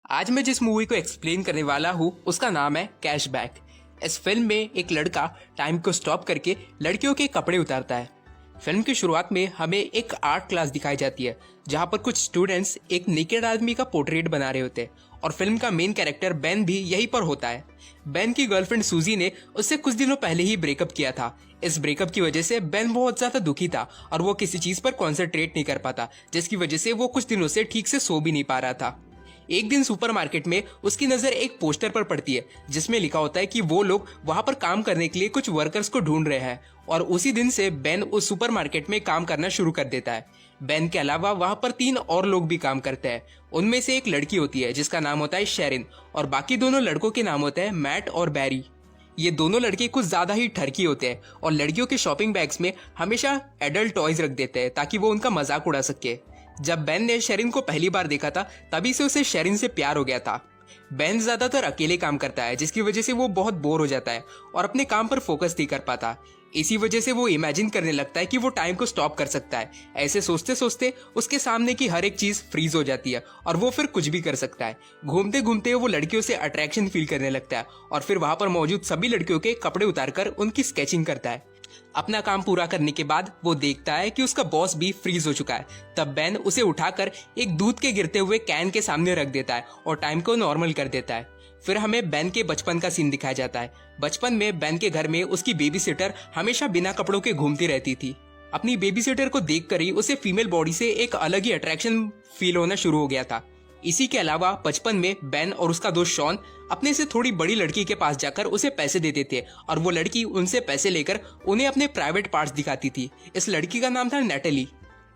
आज मैं जिस मूवी को एक्सप्लेन करने वाला हूँ उसका नाम है कैशबैक। इस फिल्म में एक लड़का टाइम को स्टॉप करके लड़कियों के कपड़े उतारता है। फिल्म की शुरुआत में हमें एक आर्ट क्लास दिखाई जाती है जहाँ पर कुछ स्टूडेंट्स एक नेकेड आदमी का पोर्ट्रेट बना रहे होते हैं और फिल्म का मेन कैरेक्टर बेन भी यहीं पर होता है। बेन की गर्लफ्रेंड सूजी ने उससे कुछ दिनों पहले ही ब्रेकअप किया था। इस ब्रेकअप की वजह से बेन बहुत ज्यादा दुखी था और वो किसी चीज पर कॉन्सेंट्रेट नहीं कर पाता, जिसकी वजह से वो कुछ दिनों से ठीक से सो भी नहीं पा रहा था। एक दिन सुपरमार्केट में उसकी नजर एक पोस्टर पर पड़ती है जिसमें लिखा होता है कि वो लोग वहां पर काम करने के लिए कुछ वर्कर्स को ढूंढ रहे हैं और उसी दिन से बेन उस सुपरमार्केट में काम करना शुरू कर देता है। बेन के अलावा वहां पर 3 और लोग भी काम करते हैं। उनमें से एक लड़की होती है जिसका नाम होता है शेरिन और बाकी दोनों लड़कों के नाम होते हैं मैट और बैरी। ये दोनों लड़के कुछ ज्यादा ही ठरकी होते हैं और लड़कियों के शॉपिंग बैग्स में हमेशा एडल्ट टॉयज रख देते हैं ताकि वो उनका मजाक उड़ा सके। जब बेन ने शेरिन को पहली बार देखा था तभी से उसे शेरिन से प्यार हो गया था। बेन ज्यादातर अकेले काम करता है जिसकी वजह से वो बहुत बोर हो जाता है और अपने काम पर फोकस नहीं कर पाता। इसी वजह से वो इमेजिन करने लगता है कि वो टाइम को स्टॉप कर सकता है। ऐसे सोचते सोचते उसके सामने की हर एक चीज फ्रीज हो जाती है और वो फिर कुछ भी कर सकता है। घूमते घूमते वो लड़कियों से अट्रैक्शन फील करने लगता है और फिर वहां पर मौजूद सभी लड़कियों के कपड़े उतारकर उनकी स्केचिंग करता है। अपना काम पूरा करने के बाद वो देखता है कि उसका बॉस भी फ्रीज हो चुका है। तब बेन उसे उठाकर एक दूध के गिरते हुए कैन के सामने रख देता है और टाइम को नॉर्मल कर देता है। फिर हमें बेन के बचपन का सीन दिखाया जाता है। बचपन में बेन के घर में उसकी बेबी सिटर हमेशा बिना कपड़ों के घूमती रहती थी। अपनी बेबी सिटर को देखकर ही उसे फीमेल बॉडी से एक अलग ही अट्रैक्शन फील होना शुरू हो गया था। इसी के अलावा बचपन में बेन और उसका दोस्त शॉन अपने से थोड़ी बड़ी लड़की के पास जाकर उसे पैसे देते थे और वो लड़की उनसे पैसे लेकर उन्हें अपने प्राइवेट पार्ट्स दिखाती थी। इस लड़की का नाम था नेटली।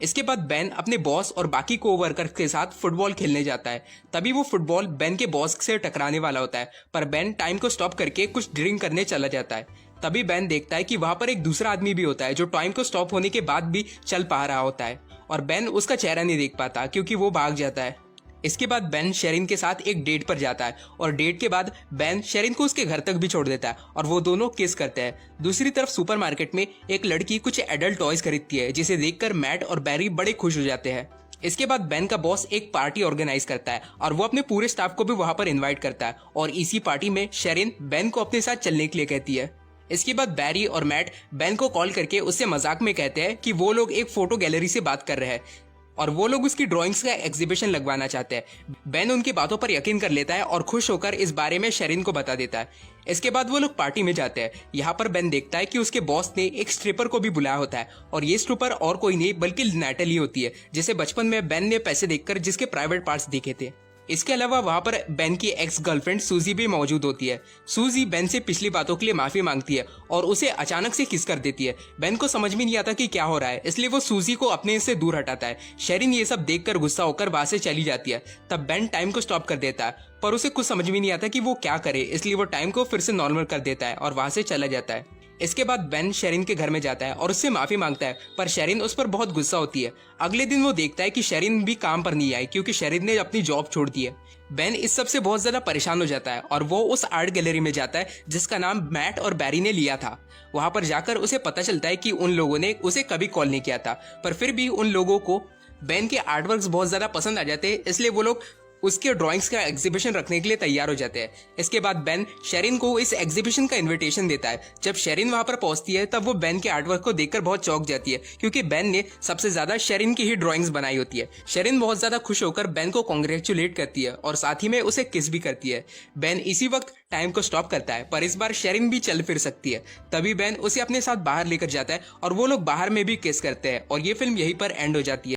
इसके बाद बेन अपने बॉस और बाकी कोवर्कर के साथ फुटबॉल खेलने जाता है। तभी वो फुटबॉल बेन के बॉस से टकराने वाला होता है, पर बेन टाइम को स्टॉप करके कुछ ड्रिंक करने चला जाता है। तभी बेन देखता है कि वहां पर एक दूसरा आदमी भी होता है जो टाइम को स्टॉप होने के बाद भी चल पा रहा होता है और बेन उसका चेहरा नहीं देख पाता क्योंकि वो भाग जाता है। इसके बाद बेन शेरिन के साथ एक डेट पर जाता है और डेट के बाद बेन शेरिन को उसके घर तक भी छोड़ देता है और वो दोनों किस करते हैं। दूसरी तरफ सुपरमार्केट में एक लड़की कुछ एडल्ट टॉयज खरीदती है जिसे देखकर मैट और बैरी बड़े खुश हो जाते हैं। इसके बाद बेन का बॉस एक पार्टी ऑर्गेनाइज करता है और वो अपने पूरे स्टाफ को भी वहां पर इन्वाइट करता है और इसी पार्टी में शेरिन बेन को अपने साथ चलने के लिए कहती है। इसके बाद बैरी और मैट बेन को कॉल करके उससे मजाक में कहते हैं कि वो लोग एक फोटो गैलरी से बात कर रहे हैं और वो लोग उसकी ड्राइंग्स का एग्जीबिशन लगवाना चाहते हैं। बेन उनकी बातों पर यकीन कर लेता है और खुश होकर इस बारे में शेरिन को बता देता है। इसके बाद वो लोग पार्टी में जाते हैं। यहाँ पर बेन देखता है कि उसके बॉस ने एक स्ट्रिपर को भी बुलाया होता है और ये स्ट्रिपर और कोई नहीं बल्कि नेटली होती है जिसे बचपन में बेन ने पैसे देकर जिसके प्राइवेट पार्ट्स देखे थे। इसके अलावा वहां पर बेन की एक्स गर्लफ्रेंड सूजी भी मौजूद होती है। सूजी बेन से पिछली बातों के लिए माफी मांगती है और उसे अचानक से किस कर देती है। बेन को समझ में नहीं आता कि क्या हो रहा है, इसलिए वो सूजी को अपने से दूर हटाता है। शेरिन ये सब देखकर गुस्सा होकर वहां से चली जाती है। तब बेन टाइम को स्टॉप कर देता है पर उसे कुछ समझ में नहीं आता कि वो क्या करे, इसलिए वो टाइम को फिर से नॉर्मल कर देता है और वहां से चला जाता है। इसके बाद बेन शेरिन के घर में जाता है और उससे माफी मांगता है, पर शेरिन उस पर बहुत गुस्सा होती है। अगले दिन वो देखता है कि शेरिन भी काम पर नहीं आई क्योंकि शेरिन ने अपनी जॉब छोड़ दी है। बेन इस सब से बहुत ज्यादा परेशान हो जाता है और वो उस आर्ट गैलरी में जाता है जिसका नाम मैट और बैरी ने लिया था। वहां पर जाकर उसे पता चलता है कि उन लोगों ने उसे कभी कॉल नहीं किया था, पर फिर भी उन लोगों को बेन के आर्टवर्क्स बहुत ज्यादा पसंद आ जाते हैं, इसलिए वो लोग उसके ड्राइंग्स का एग्जीबिशन रखने के लिए तैयार हो जाते हैं। इसके बाद बेन शेरिन को इस एग्जीबिशन का इनविटेशन देता है। जब शेरिन वहां पर पहुंचती है तब वो बेन के आर्टवर्क को देखकर बहुत चौंक जाती है क्योंकि बेन ने सबसे ज्यादा शेरिन की ही ड्राइंग्स बनाई होती है। शेरिन बहुत ज्यादा खुश होकर बेन को कॉन्ग्रेचुलेट करती है और साथ ही में उसे किस भी करती है। बेन इसी वक्त टाइम को स्टॉप करता है, पर इस बार शेरिन भी चल फिर सकती है। तभी बेन उसे अपने साथ बाहर लेकर जाता है और वो लोग बाहर में भी किस करते हैं और ये फिल्म यहीं पर एंड हो जाती है।